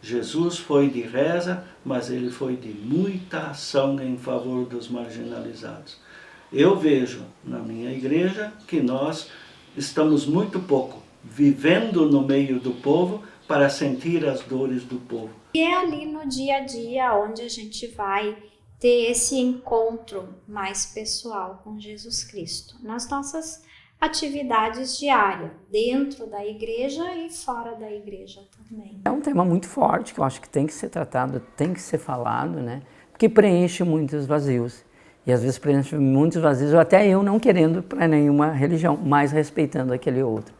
Jesus foi de reza, mas ele foi de muita ação em favor dos marginalizados. Eu vejo na minha igreja que nós estamos muito pouco vivendo no meio do povo para sentir as dores do povo. E é ali no dia a dia onde a gente vai ter esse encontro mais pessoal com Jesus Cristo, nas nossas atividades diárias, dentro da igreja e fora da igreja também. É um tema muito forte, que eu acho que tem que ser tratado, tem que ser falado, né? Porque preenche muitos vazios. E às vezes preenche muitos vazios, até eu não querendo para nenhuma religião, mas respeitando aquele outro.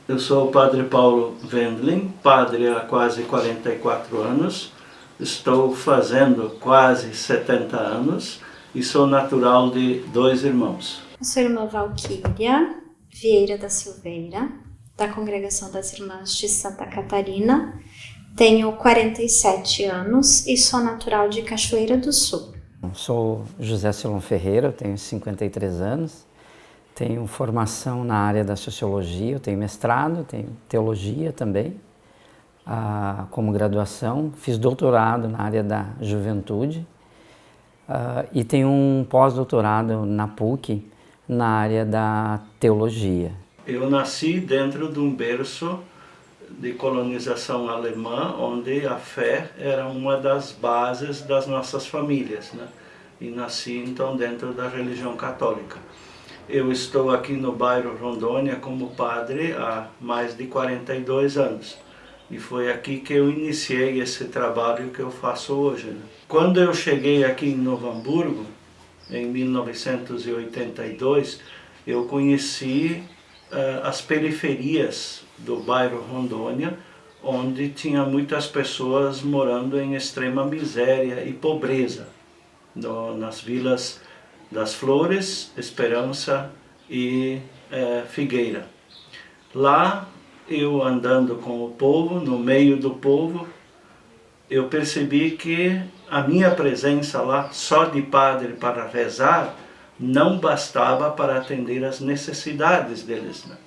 Eu sou o Padre Paulo Wendling, padre há quase 44 anos, estou fazendo quase 70 anos e sou natural de 2 irmãos. Eu sou a irmã Valquíria Vieira da Silveira, da Congregação das Irmãs de Santa Catarina, tenho 47 anos e sou natural de Cachoeira do Sul. Sou José Silon Ferreira, tenho 53 anos. Tenho formação na área da sociologia, eu tenho mestrado, tenho teologia também, como graduação. Fiz doutorado na área da juventude e tenho um pós-doutorado na PUC, na área da teologia. Eu nasci dentro de um berço de colonização alemã, onde a fé era uma das bases das nossas famílias, né? E nasci então dentro da religião católica. Eu estou aqui no bairro Rondônia como padre há mais de 42 anos. E foi aqui que eu iniciei esse trabalho que eu faço hoje, né? Quando eu cheguei aqui em Novo Hamburgo, em 1982, eu conheci as periferias do bairro Rondônia, onde tinha muitas pessoas morando em extrema miséria e pobreza, nas vilas das Flores, Esperança e Figueira. Lá, eu andando com o povo, no meio do povo, eu percebi que a minha presença lá, só de padre para rezar, não bastava para atender às necessidades deles, né?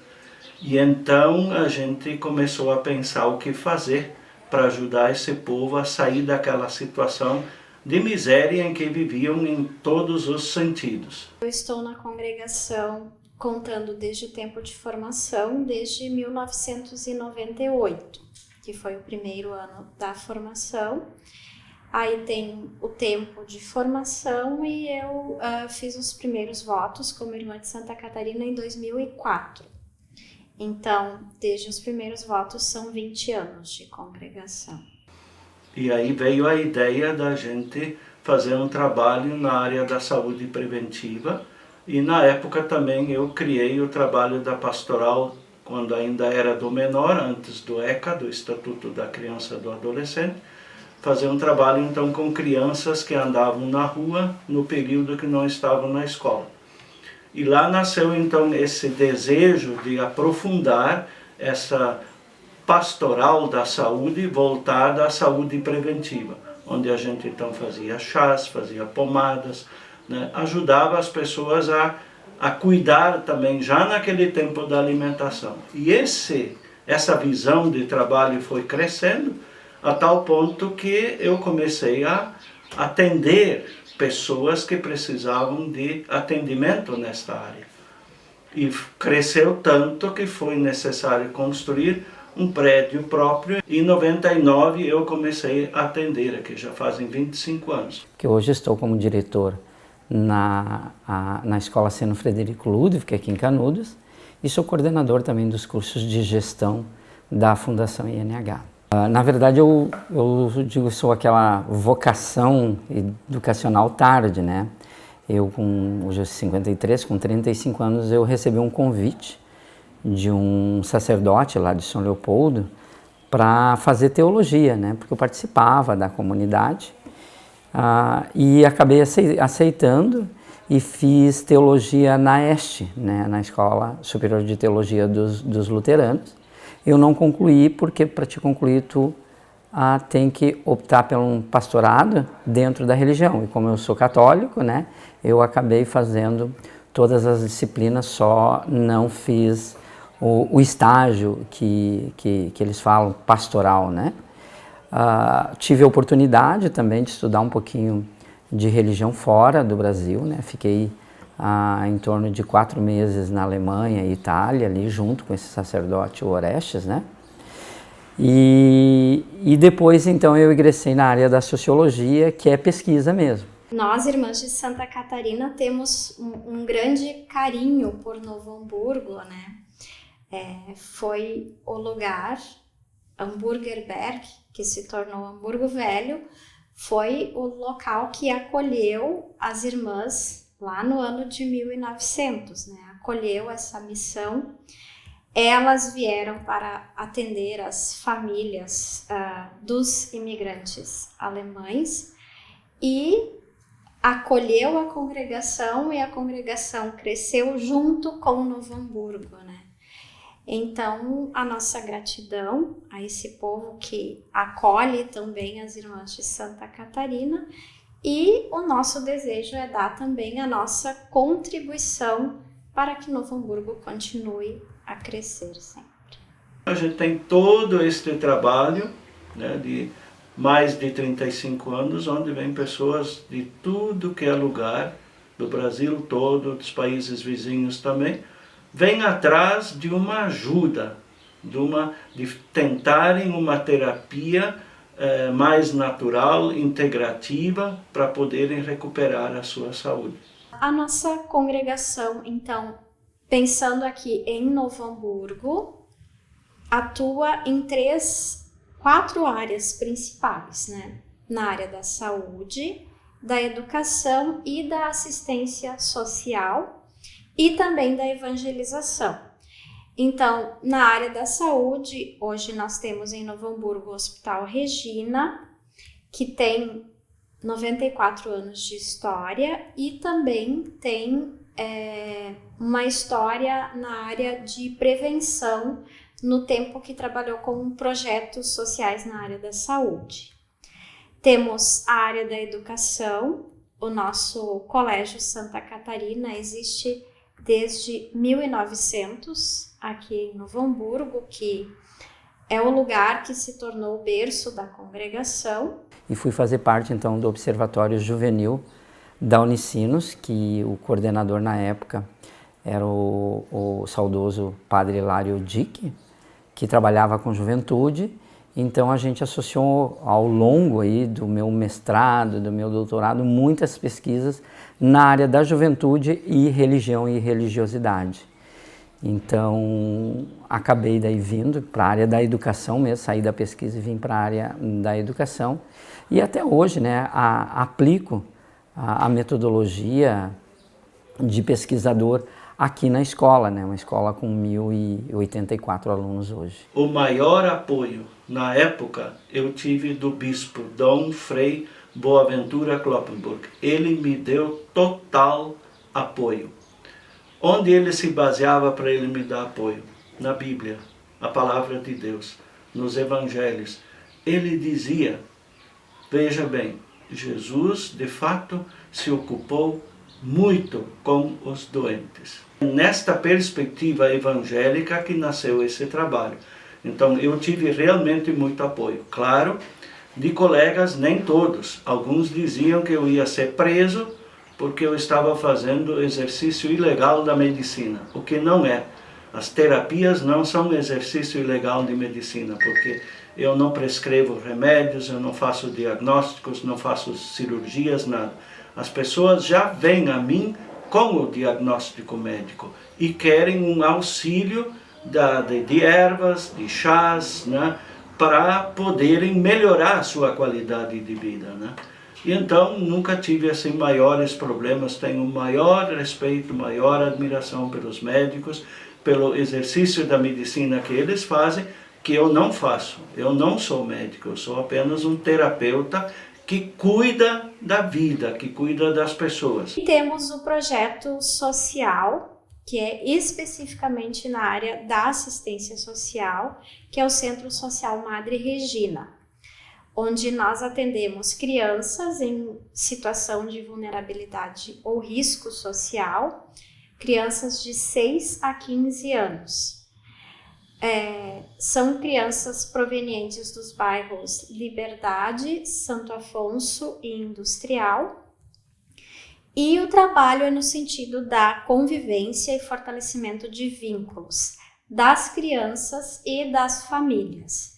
E então a gente começou a pensar o que fazer para ajudar esse povo a sair daquela situação de miséria em que viviam em todos os sentidos. Eu estou na congregação contando desde o tempo de formação, desde 1998, que foi o primeiro ano da formação. Aí tem o tempo de formação e eu fiz os primeiros votos como irmã de Santa Catarina em 2004. Então, desde os primeiros votos são 20 anos de congregação. E aí veio a ideia da gente fazer um trabalho na área da saúde preventiva. E na época também eu criei o trabalho da pastoral, quando ainda era do menor, antes do ECA, do Estatuto da Criança e do Adolescente. Fazer um trabalho então com crianças que andavam na rua no período que não estavam na escola. E lá nasceu então esse desejo de aprofundar essa pastoral da saúde voltada à saúde preventiva, onde a gente então fazia chás, fazia pomadas, né? Ajudava as pessoas a cuidar também já naquele tempo da alimentação. E essa visão de trabalho foi crescendo a tal ponto que eu comecei a atender pessoas que precisavam de atendimento nesta área. E cresceu tanto que foi necessário construir um prédio próprio. Em 99 eu comecei a atender aqui, já fazem 25 anos. Que hoje estou como diretor na Escola Seno Frederico Ludwig, aqui em Canudos, e sou coordenador também dos cursos de gestão da Fundação INH. Na verdade, eu digo, sou aquela vocação educacional tarde, né? Eu, hoje 53, com 35 anos, eu recebi um convite de um sacerdote lá de São Leopoldo para fazer teologia, né? Porque eu participava da comunidade E acabei aceitando e fiz teologia na ESTE, né, na Escola Superior de Teologia dos Luteranos. Eu não concluí porque para te concluir tu tem que optar por um pastorado dentro da religião. E como eu sou católico, né, eu acabei fazendo todas as disciplinas, só não fiz o estágio que eles falam, pastoral, né. Tive a oportunidade também de estudar um pouquinho de religião fora do Brasil, né? Fiquei em torno de 4 meses na Alemanha e Itália, ali junto com esse sacerdote Orestes, né? E depois, então, eu ingressei na área da sociologia, que é pesquisa mesmo. Nós, irmãs de Santa Catarina, temos um grande carinho por Novo Hamburgo, né? Foi o lugar, Hamburgerberg, que se tornou Hamburgo Velho, foi o local que acolheu as irmãs lá no ano de 1900, né? Acolheu essa missão. Elas vieram para atender as famílias dos imigrantes alemães e acolheu a congregação, e a congregação cresceu junto com Novo Hamburgo, né? Então, a nossa gratidão a esse povo que acolhe também as irmãs de Santa Catarina, e o nosso desejo é dar também a nossa contribuição para que Novo Hamburgo continue a crescer sempre. A gente tem todo este trabalho, né, de mais de 35 anos, onde vem pessoas de tudo que é lugar, do Brasil todo, dos países vizinhos também, vem atrás de uma ajuda, de tentarem uma terapia mais natural, integrativa, para poderem recuperar a sua saúde. A nossa congregação, então, pensando aqui em Novo Hamburgo, atua em 4 áreas principais, né? Na área da saúde, da educação e da assistência social, e também da evangelização. Então, na área da saúde, hoje nós temos em Novo Hamburgo o Hospital Regina, que tem 94 anos de história, e também tem uma história na área de prevenção, no tempo que trabalhou com projetos sociais na área da saúde. Temos a área da educação. O nosso Colégio Santa Catarina existe desde 1900, aqui em Novo Hamburgo, que é o lugar que se tornou o berço da congregação. E fui fazer parte, então, do Observatório Juvenil da Unicinos, que o coordenador na época era o saudoso Padre Hilário Dick, que trabalhava com juventude. Então a gente associou ao longo aí do meu mestrado, do meu doutorado, muitas pesquisas na área da juventude e religião e religiosidade. Então acabei daí vindo para a área da educação mesmo, saí da pesquisa e vim para a área da educação. E até hoje, né, aplico a metodologia de pesquisador aqui na escola, né, uma escola com 1.084 alunos hoje. O maior apoio na época eu tive do bispo Dom Frei Boaventura Kloppenburg. Ele me deu total apoio. Onde ele se baseava para ele me dar apoio? Na Bíblia, a palavra de Deus, nos evangelhos. Ele dizia, veja bem, Jesus de fato se ocupou muito com os doentes. Nesta perspectiva evangélica que nasceu esse trabalho. Então eu tive realmente muito apoio. Claro, de colegas, nem todos. Alguns diziam que eu ia ser preso porque eu estava fazendo exercício ilegal da medicina, o que não é. As terapias não são exercício ilegal de medicina, porque eu não prescrevo remédios, eu não faço diagnósticos, não faço cirurgias, nada. As pessoas já vêm a mim com o diagnóstico médico e querem um auxílio de ervas, de chás, né, para poderem melhorar a sua qualidade de vida, né? E então nunca tive assim maiores problemas, tenho maior respeito, maior admiração pelos médicos, pelo exercício da medicina que eles fazem, que eu não faço. Eu não sou médico, eu sou apenas um terapeuta que cuida da vida, que cuida das pessoas. E temos o projeto social, que é especificamente na área da assistência social, que é o Centro Social Madre Regina, onde nós atendemos crianças em situação de vulnerabilidade ou risco social, crianças de 6 a 15 anos. São crianças provenientes dos bairros Liberdade, Santo Afonso e Industrial. E o trabalho é no sentido da convivência e fortalecimento de vínculos das crianças e das famílias.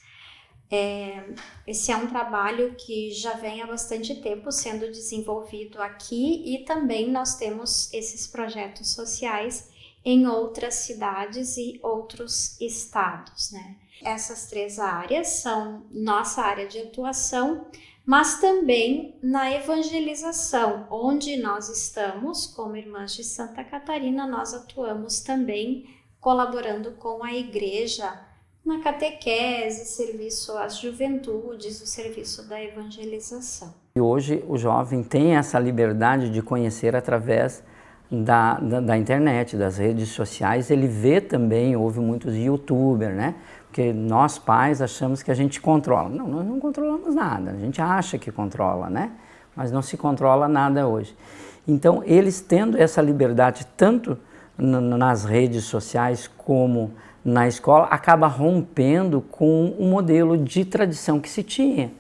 Esse é um trabalho que já vem há bastante tempo sendo desenvolvido aqui, e também nós temos esses projetos sociais em outras cidades e outros estados, né? Essas 3 áreas são nossa área de atuação, mas também na evangelização, onde nós estamos, como Irmãs de Santa Catarina, nós atuamos também colaborando com a igreja na catequese, serviço às juventudes, o serviço da evangelização. E hoje o jovem tem essa liberdade de conhecer através da internet, das redes sociais. Ele vê também, ouve muitos youtubers, né? Porque nós pais achamos que a gente controla. Não, nós não controlamos nada, a gente acha que controla, né? Mas não se controla nada hoje. Então, eles tendo essa liberdade tanto nas redes sociais como na escola, acaba rompendo com o modelo de tradição que se tinha.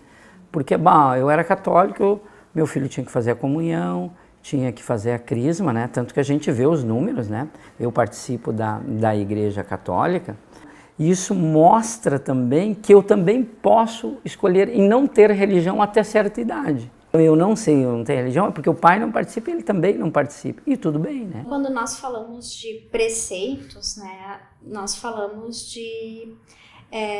Porque, eu era católico, meu filho tinha que fazer a comunhão, tinha que fazer a crisma, né? Tanto que a gente vê os números, né? Eu participo da Igreja Católica, e isso mostra também que eu também posso escolher em não ter religião até certa idade. Eu não sei, eu não tenho religião, é porque o pai não participa e ele também não participa. E tudo bem, né? Quando nós falamos de preceitos, né, nós falamos de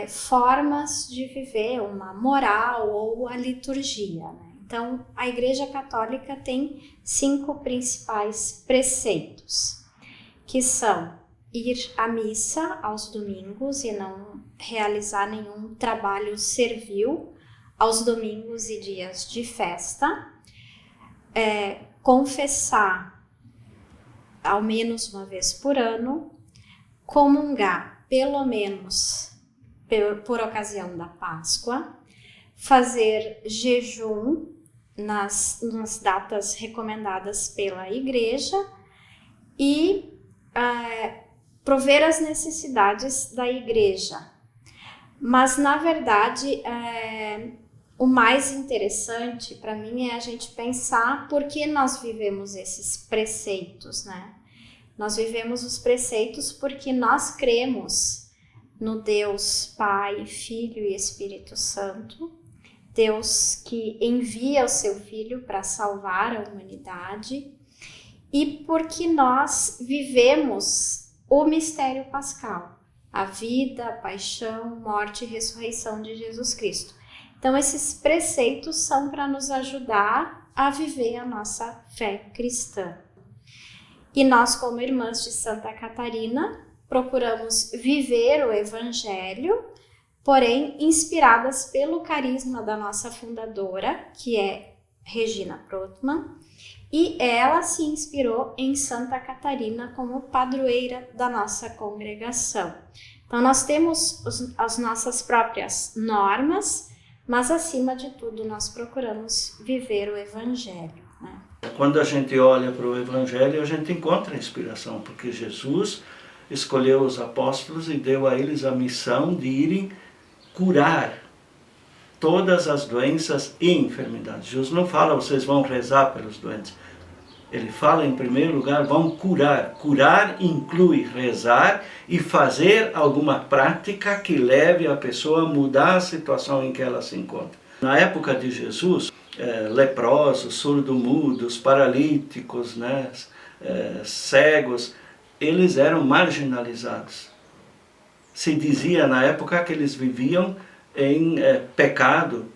formas de viver uma moral ou a liturgia, né? Então, a Igreja Católica tem 5 principais preceitos, que são ir à missa aos domingos e não realizar nenhum trabalho servil aos domingos e dias de festa, confessar ao menos uma vez por ano, comungar pelo menos por ocasião da Páscoa, fazer jejum nas datas recomendadas pela Igreja e prover as necessidades da Igreja. Mas, na verdade, o mais interessante para mim é a gente pensar por que nós vivemos esses preceitos, né? Nós vivemos os preceitos porque nós cremos no Deus Pai, Filho e Espírito Santo, Deus que envia o seu Filho para salvar a humanidade, e porque nós vivemos o mistério pascal, a vida, a paixão, morte e ressurreição de Jesus Cristo. Então, esses preceitos são para nos ajudar a viver a nossa fé cristã. E nós, como Irmãs de Santa Catarina, procuramos viver o Evangelho, porém inspiradas pelo carisma da nossa fundadora, que é Regina Brotman, e ela se inspirou em Santa Catarina como padroeira da nossa congregação. Então, nós temos as nossas próprias normas, mas, acima de tudo, nós procuramos viver o Evangelho, né? Quando a gente olha para o Evangelho, a gente encontra inspiração, porque Jesus escolheu os apóstolos e deu a eles a missão de irem curar todas as doenças e enfermidades. Jesus não fala, vocês vão rezar pelos doentes. Ele fala, em primeiro lugar, vão curar. Curar inclui rezar e fazer alguma prática que leve a pessoa a mudar a situação em que ela se encontra. Na época de Jesus, leprosos, surdo-mudos, paralíticos, né, cegos, eles eram marginalizados. Se dizia na época que eles viviam em pecado,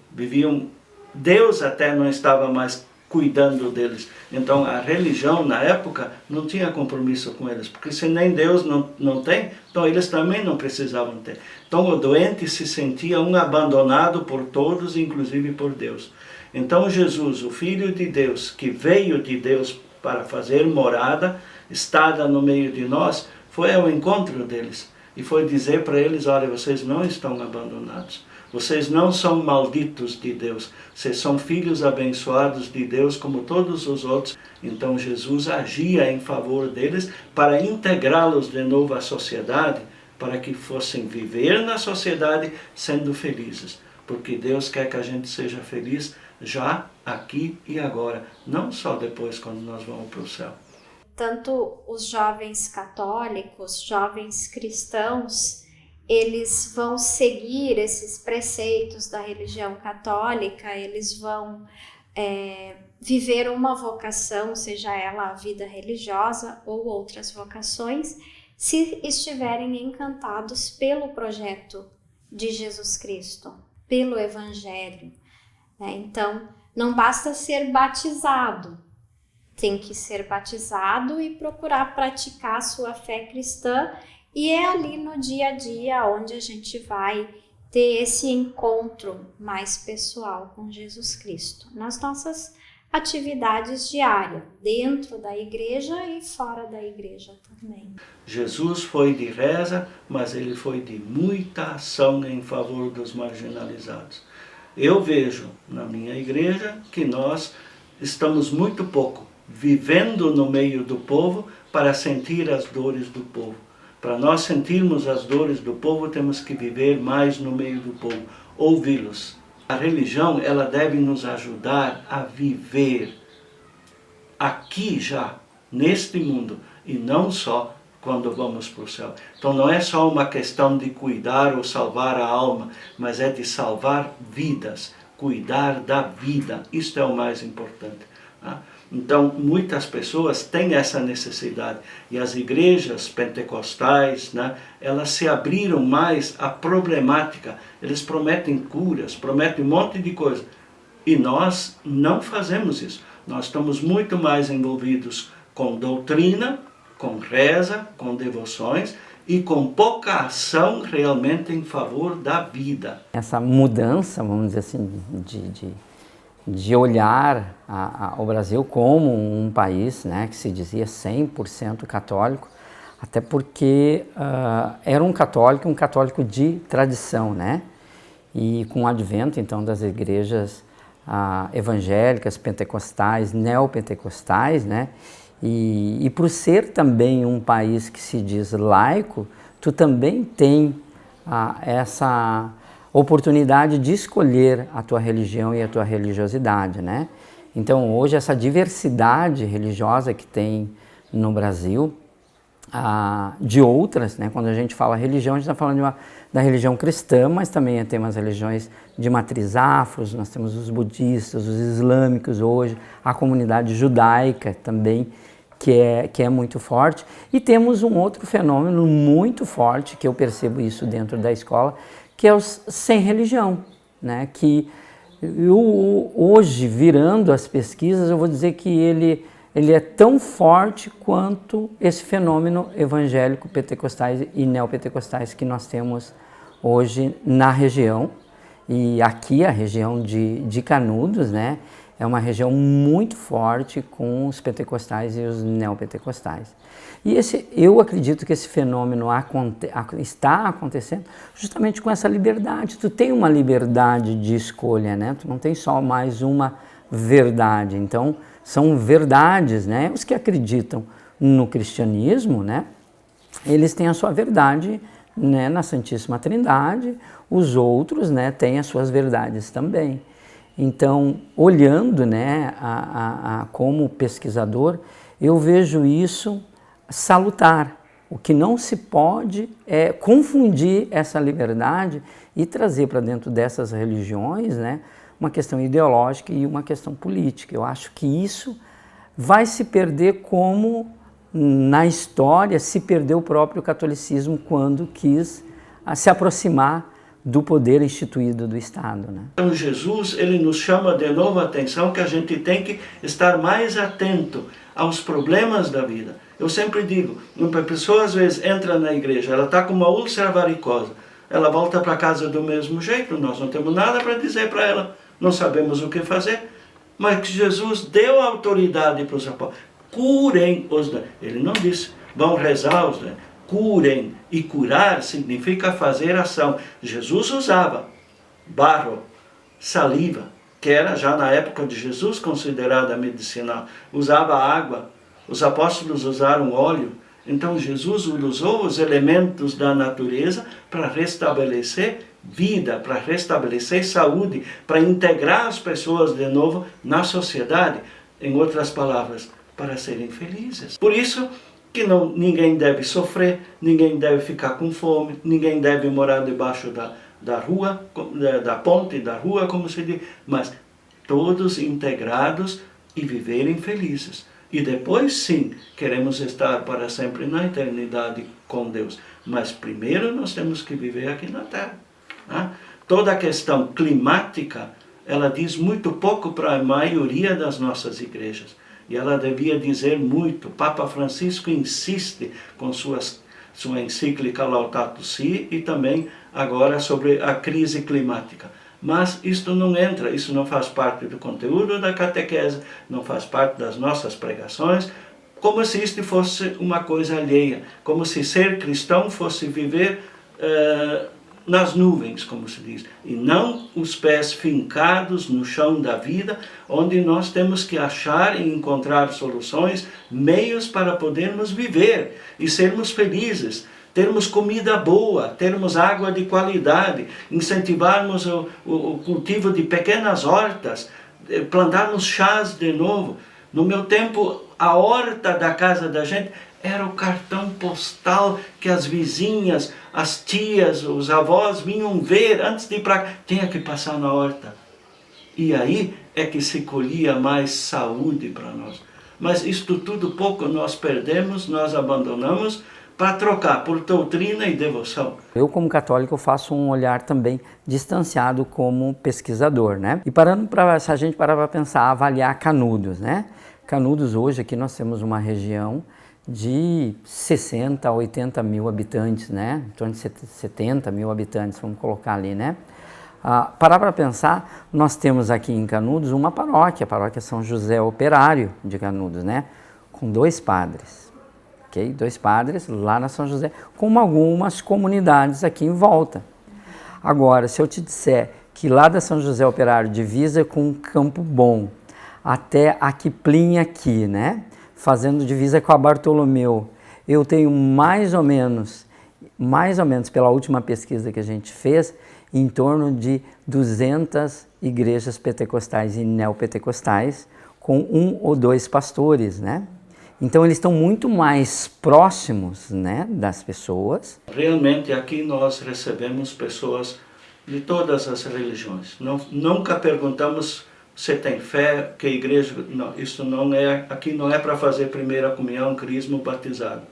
Deus até não estava mais cuidando deles. Então a religião na época não tinha compromisso com eles, porque se nem Deus não tem, então eles também não precisavam ter. Então o doente se sentia abandonado por todos, inclusive por Deus. Então Jesus, o Filho de Deus, que veio de Deus para fazer morada, estada no meio de nós, foi ao encontro deles e foi dizer para eles: olha, vocês não estão abandonados, vocês não são malditos de Deus, vocês são filhos abençoados de Deus como todos os outros. Então Jesus agia em favor deles para integrá-los de novo à sociedade, para que fossem viver na sociedade sendo felizes, porque Deus quer que a gente seja feliz já, aqui e agora, não só depois quando nós vamos para o céu. Tanto os jovens católicos, jovens cristãos, eles vão seguir esses preceitos da religião católica, eles vão viver uma vocação, seja ela a vida religiosa ou outras vocações, se estiverem encantados pelo projeto de Jesus Cristo, pelo Evangelho. Então, não basta ser batizado, tem que ser batizado e procurar praticar a sua fé cristã, e é ali no dia a dia onde a gente vai ter esse encontro mais pessoal com Jesus Cristo, nas nossas atividades diárias, dentro da igreja e fora da igreja também. Jesus foi de reza, mas ele foi de muita ação em favor dos marginalizados. Eu vejo na minha igreja que nós estamos muito pouco vivendo no meio do povo para sentir as dores do povo. Para nós sentirmos as dores do povo, temos que viver mais no meio do povo, ouvi-los. A religião, ela deve nos ajudar a viver aqui já, neste mundo, e não só quando vamos para o céu. Então não é só uma questão de cuidar ou salvar a alma, mas é de salvar vidas, cuidar da vida. Isto é o mais importante. Então, muitas pessoas têm essa necessidade. E as igrejas pentecostais, elas se abriram mais à problemática. Eles prometem curas, prometem um monte de coisa. E nós não fazemos isso. Nós estamos muito mais envolvidos com doutrina, com reza, com devoções e com pouca ação realmente em favor da vida. Essa mudança, vamos dizer assim, de olhar ao Brasil como um país, que se dizia 100% católico, até porque era um católico de tradição, E com o advento, então, das igrejas evangélicas, pentecostais, neopentecostais, E por ser também um país que se diz laico, tu também tem essa oportunidade de escolher a tua religião e a tua religiosidade, Então, hoje, essa diversidade religiosa que tem no Brasil, de outras, quando a gente fala religião, a gente está falando da religião cristã, mas também tem umas religiões de matriz afros, nós temos os budistas, os islâmicos hoje, a comunidade judaica também, que é muito forte. E temos um outro fenômeno muito forte, que eu percebo isso dentro da escola, que é os sem religião, que hoje, virando as pesquisas, eu vou dizer que ele é tão forte quanto esse fenômeno evangélico, pentecostais e neopentecostais que nós temos hoje na região. E aqui a região de Canudos, é uma região muito forte com os pentecostais e os neopentecostais. E eu acredito que esse fenômeno está acontecendo justamente com essa liberdade. Tu tem uma liberdade de escolha, Tu não tem só mais uma verdade. Então, são verdades, Os que acreditam no cristianismo, eles têm a sua verdade, na Santíssima Trindade. Os outros, têm as suas verdades também. Então, olhando, como pesquisador, eu vejo isso salutar. O que não se pode é confundir essa liberdade e trazer para dentro dessas religiões, uma questão ideológica e uma questão política. Eu acho que isso vai se perder como na história se perdeu o próprio catolicismo quando quis se aproximar do poder instituído do Estado. Então Jesus, ele nos chama de novo a atenção que a gente tem que estar mais atento aos problemas da vida. Eu sempre digo, uma pessoa às vezes entra na igreja, ela está com uma úlcera varicosa, ela volta para casa do mesmo jeito, nós não temos nada para dizer para ela, não sabemos o que fazer. mas que Jesus deu autoridade para os apóstolos. Curem os doentes. Ele não disse, vão rezar os doentes. Curem. E curar significa fazer ação. Jesus usava barro, saliva, que era já na época de Jesus considerada medicinal. Usava água. Os apóstolos usaram óleo. Então Jesus usou os elementos da natureza para restabelecer vida, para restabelecer saúde, para integrar as pessoas de novo na sociedade. Em outras palavras, para serem felizes. Por isso que ninguém deve sofrer, ninguém deve ficar com fome, ninguém deve morar debaixo da rua, da ponte da rua, como se diz, mas todos integrados e viverem felizes. E depois, sim, queremos estar para sempre na eternidade com Deus. Mas primeiro nós temos que viver aqui na Terra. Né? Toda a questão climática, ela diz muito pouco para a maioria das nossas igrejas. E ela devia dizer muito. Papa Francisco insiste com sua encíclica Laudato Si e também agora sobre a crise climática. Mas isto não entra, isso não faz parte do conteúdo da catequese, não faz parte das nossas pregações, como se isto fosse uma coisa alheia, como se ser cristão fosse viver nas nuvens, como se diz, e não os pés fincados no chão da vida, onde nós temos que achar e encontrar soluções, meios para podermos viver e sermos felizes. Termos comida boa, termos água de qualidade, incentivarmos o cultivo de pequenas hortas, plantarmos chás de novo. No meu tempo, a horta da casa da gente era o cartão postal que as vizinhas, as tias, os avós vinham ver antes de ir para cá. Tinha que passar na horta. E aí é que se colhia mais saúde para nós. Mas isto tudo pouco nós perdemos, nós abandonamos, para trocar por doutrina e devoção. Eu, como católico, faço um olhar também distanciado como pesquisador, né? E se a gente parar para pensar, avaliar Canudos, né? Canudos, hoje, aqui nós temos uma região de 60 a 80 mil habitantes, né? Em torno de 70 mil habitantes, vamos colocar ali, né? Parar para pensar, nós temos aqui em Canudos uma paróquia, a paróquia São José Operário de Canudos, né? Com 2 padres. Okay? 2 padres lá na São José, com algumas comunidades aqui em volta. Agora, se eu te disser que lá da São José Operário, divisa com Campo Bom, até a Quiplim aqui, né? Fazendo divisa com a Bartolomeu, eu tenho mais ou menos pela última pesquisa que a gente fez, em torno de 200 igrejas pentecostais e neopentecostais, com 1 ou 2 pastores, né? Então eles estão muito mais próximos, né, das pessoas. Realmente aqui nós recebemos pessoas de todas as religiões. Nunca perguntamos se tem fé, que igreja. Não, isso não é. Aqui não é para fazer primeira comunhão, crisma, batizado.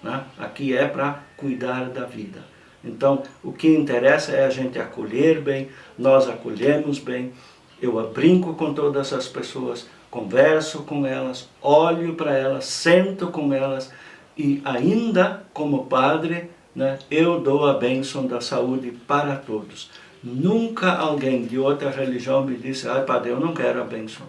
Né? Aqui é para cuidar da vida. Então o que interessa é a gente acolher bem, nós acolhemos bem. Eu brinco com todas as pessoas, converso com elas, olho para elas, sento com elas e ainda como padre, né, eu dou a bênção da saúde para todos. Nunca alguém de outra religião me disse, padre, eu não quero a bênção.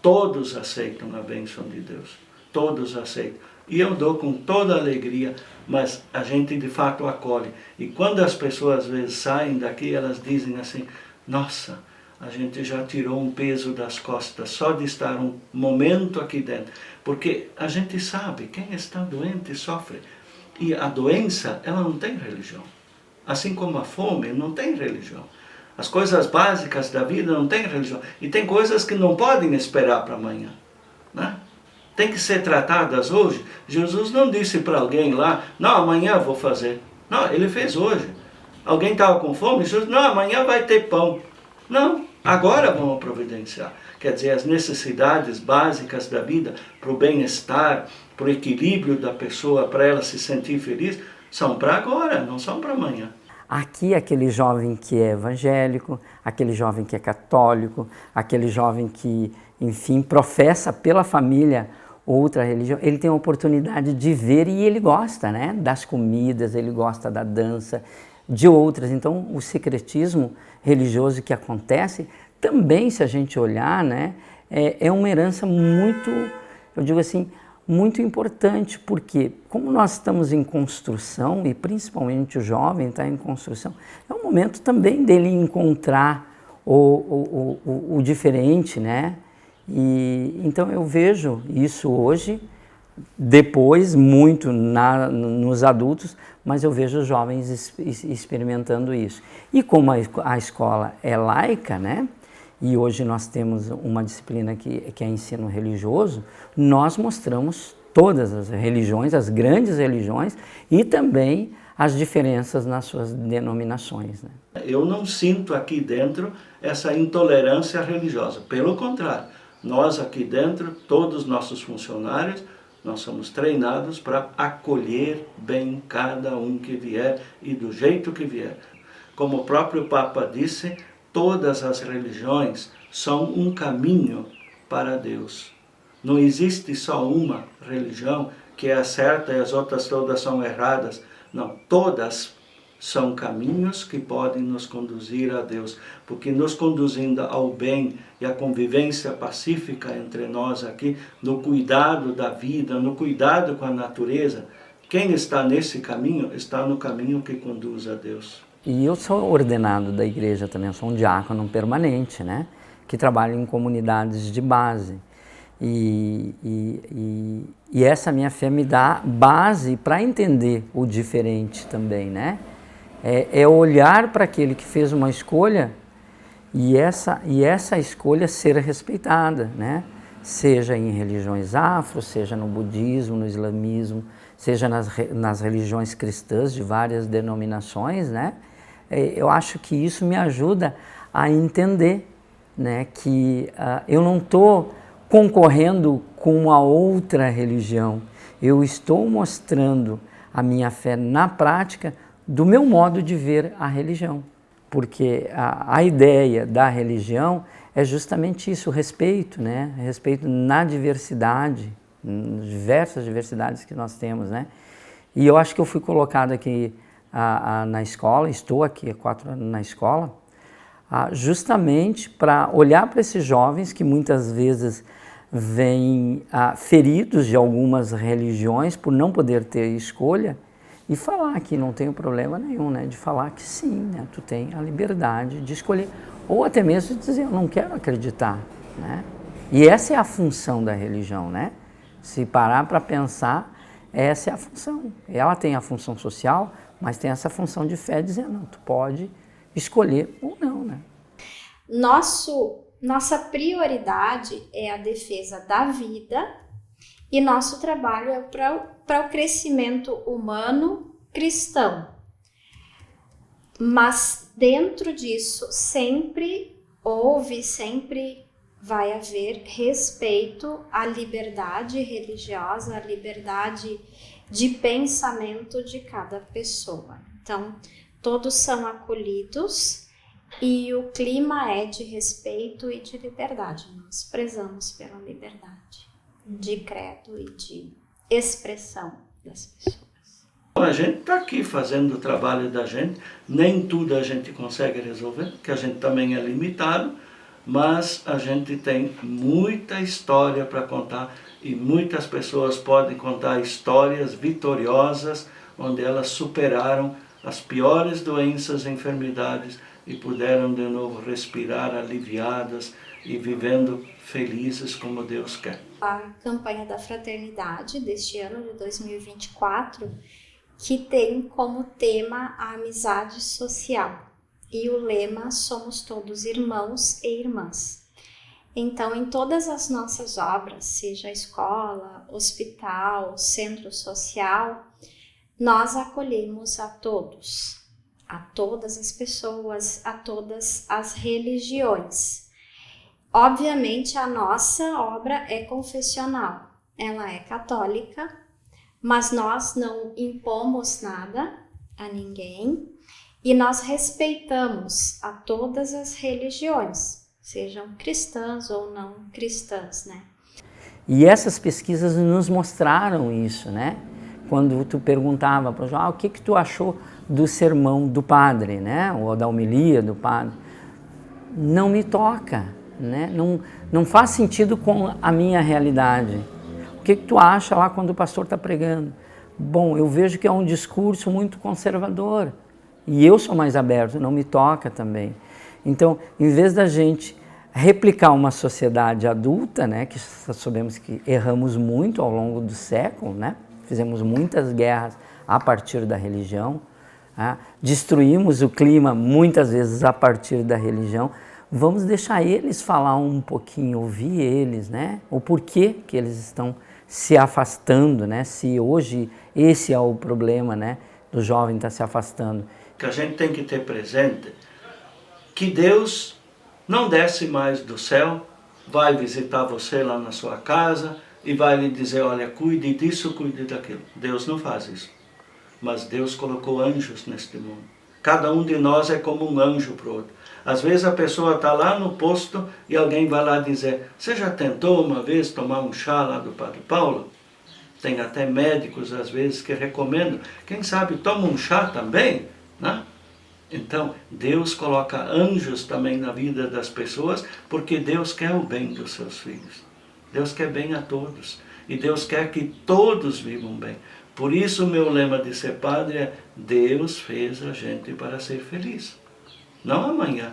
Todos aceitam a bênção de Deus, todos aceitam. E eu dou com toda alegria, mas a gente de fato acolhe. E quando as pessoas às vezes saem daqui, elas dizem assim, nossa, a gente já tirou um peso das costas só de estar um momento aqui dentro. Porque a gente sabe, quem está doente sofre. E a doença, ela não tem religião. Assim como a fome não tem religião. As coisas básicas da vida não tem religião. E tem coisas que não podem esperar para amanhã. Né? Tem que ser tratadas hoje. Jesus não disse para alguém lá, não, amanhã eu vou fazer. Não, ele fez hoje. Alguém estava com fome, Jesus, não, amanhã vai ter pão. Não, agora vamos providenciar. Quer dizer, as necessidades básicas da vida, para o bem-estar, para o equilíbrio da pessoa, para ela se sentir feliz, são para agora, não são para amanhã. Aqui, aquele jovem que é evangélico, aquele jovem que é católico, aquele jovem que, enfim, professa pela família outra religião, ele tem a oportunidade de ver e ele gosta, né, das comidas, ele gosta da dança, de outras. Então, o secretismo religioso que acontece, também, se a gente olhar, né, é uma herança muito, eu digo assim, muito importante, porque como nós estamos em construção, e principalmente o jovem está em construção, é um momento também dele encontrar o diferente, né? E então eu vejo isso hoje, depois muito nos adultos, mas eu vejo os jovens experimentando isso. E como a escola é laica, né? E hoje nós temos uma disciplina que é ensino religioso, nós mostramos todas as religiões, as grandes religiões e também as diferenças nas suas denominações, né? Eu não sinto aqui dentro essa intolerância religiosa, pelo contrário, nós aqui dentro, todos os nossos funcionários, nós somos treinados para acolher bem cada um que vier e do jeito que vier. Como o próprio Papa disse, todas as religiões são um caminho para Deus. Não existe só uma religião que é certa e as outras todas são erradas. Não, todas são caminhos que podem nos conduzir a Deus, porque nos conduzindo ao bem e à convivência pacífica entre nós aqui, no cuidado da vida, no cuidado com a natureza, quem está nesse caminho está no caminho que conduz a Deus. E eu sou ordenado da igreja também, eu sou um diácono permanente, né? Que trabalha em comunidades de base. E essa minha fé me dá base para entender o diferente também, né? É olhar para aquele que fez uma escolha e essa escolha ser respeitada, né? Seja em religiões afro, seja no budismo, no islamismo, seja nas religiões cristãs de várias denominações, né? Eu acho que isso me ajuda a entender, né, que eu não estou concorrendo com a outra religião, eu estou mostrando a minha fé na prática do meu modo de ver a religião, porque a ideia da religião é justamente isso, o respeito, né, respeito na diversidade, diversas diversidades que nós temos, né, e eu acho que eu fui colocado aqui na escola, estou aqui há 4 anos na escola, justamente para olhar para esses jovens que muitas vezes vêm feridos de algumas religiões por não poder ter escolha e falar que não tem problema nenhum, né? De falar que sim, né? Tu tem a liberdade de escolher, ou até mesmo de dizer, eu não quero acreditar, né? E essa é a função da religião, né? Se parar para pensar, essa é a função. Ela tem a função social, mas tem essa função de fé dizendo, não, tu pode escolher ou não, né? Nossa prioridade é a defesa da vida e nosso trabalho é para o crescimento humano cristão. Mas dentro disso sempre vai haver respeito à liberdade religiosa, à liberdade de pensamento de cada pessoa. Então, todos são acolhidos e o clima é de respeito e de liberdade. Nós prezamos pela liberdade de credo e de expressão das pessoas. A gente está aqui fazendo o trabalho da gente, nem tudo a gente consegue resolver, porque a gente também é limitado, mas a gente tem muita história para contar e muitas pessoas podem contar histórias vitoriosas onde elas superaram as piores doenças e enfermidades e puderam de novo respirar aliviadas e vivendo felizes como Deus quer. A campanha da fraternidade deste ano de 2024, que tem como tema a amizade social. E o lema, somos todos irmãos e irmãs. Então, em todas as nossas obras, seja escola, hospital, centro social, nós acolhemos a todas as pessoas, a todas as religiões. Obviamente, a nossa obra é confessional, ela é católica, mas nós não impomos nada a ninguém e nós respeitamos a todas as religiões, sejam cristãs ou não cristãs, né? E essas pesquisas nos mostraram isso, né? Quando tu perguntava para o João, o que tu achou do sermão do padre, né? Ou da homilia do padre? Não me toca, né? Não faz sentido com a minha realidade. O que tu acha lá quando o pastor está pregando? Bom, eu vejo que é um discurso muito conservador e eu sou mais aberto, não me toca também. Então, em vez da gente replicar uma sociedade adulta, né, que sabemos que erramos muito ao longo do século, né, fizemos muitas guerras a partir da religião, destruímos o clima muitas vezes a partir da religião, vamos deixar eles falar um pouquinho, ouvir eles, né, o porquê que eles estão se afastando, né, se hoje esse é o problema, né, do jovem estar se afastando. Que a gente tem que ter presente que Deus não desce mais do céu, vai visitar você lá na sua casa e vai lhe dizer, olha, cuide disso, cuide daquilo. Deus não faz isso. Mas Deus colocou anjos neste mundo. Cada um de nós é como um anjo para o outro. Às vezes a pessoa está lá no posto e alguém vai lá dizer, você já tentou uma vez tomar um chá lá do Padre Paulo? Tem até médicos às vezes que recomendam, quem sabe toma um chá também, né? Então, Deus coloca anjos também na vida das pessoas, porque Deus quer o bem dos seus filhos. Deus quer bem a todos. E Deus quer que todos vivam bem. Por isso o meu lema de ser padre é, Deus fez a gente para ser feliz. Não amanhã,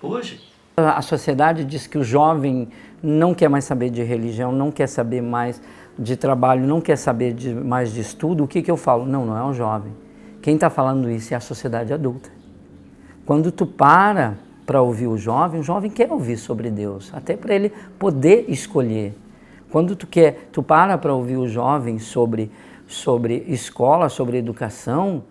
hoje. A sociedade diz que o jovem não quer mais saber de religião, não quer saber mais de trabalho, não quer saber mais de estudo. O que eu falo? Não é o jovem. Quem está falando isso é a sociedade adulta. Quando tu para ouvir o jovem quer ouvir sobre Deus, até para ele poder escolher. Quando tu para ouvir o jovem sobre escola, sobre educação,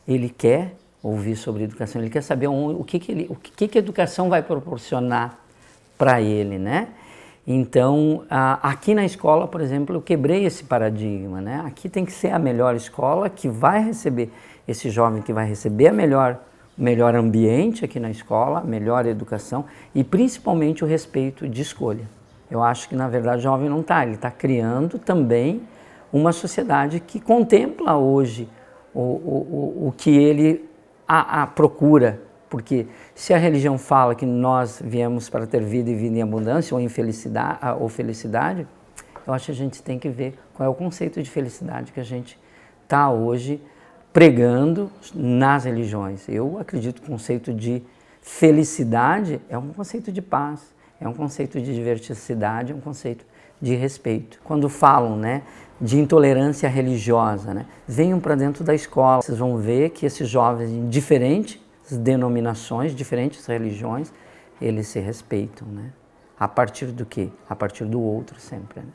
ele quer ouvir sobre educação, ele quer saber o que a educação vai proporcionar para ele, né? Então, aqui na escola, por exemplo, eu quebrei esse paradigma, né? Aqui tem que ser a melhor escola que vai receber esse jovem, que vai receber o melhor ambiente aqui na escola, a melhor educação e principalmente o respeito de escolha. Eu acho que, na verdade, o jovem não está, ele está criando também uma sociedade que contempla hoje o que ele procura. Porque se a religião fala que nós viemos para ter vida e vida em abundância ou felicidade, eu acho que a gente tem que ver qual é o conceito de felicidade que a gente está hoje pregando nas religiões. Eu acredito que o conceito de felicidade é um conceito de paz, é um conceito de diversidade, é um conceito de respeito. Quando falam, né, de intolerância religiosa, né, venham para dentro da escola, vocês vão ver que esses jovens de diferentes denominações, diferentes religiões, eles se respeitam, né? A partir do quê? A partir do outro sempre, né?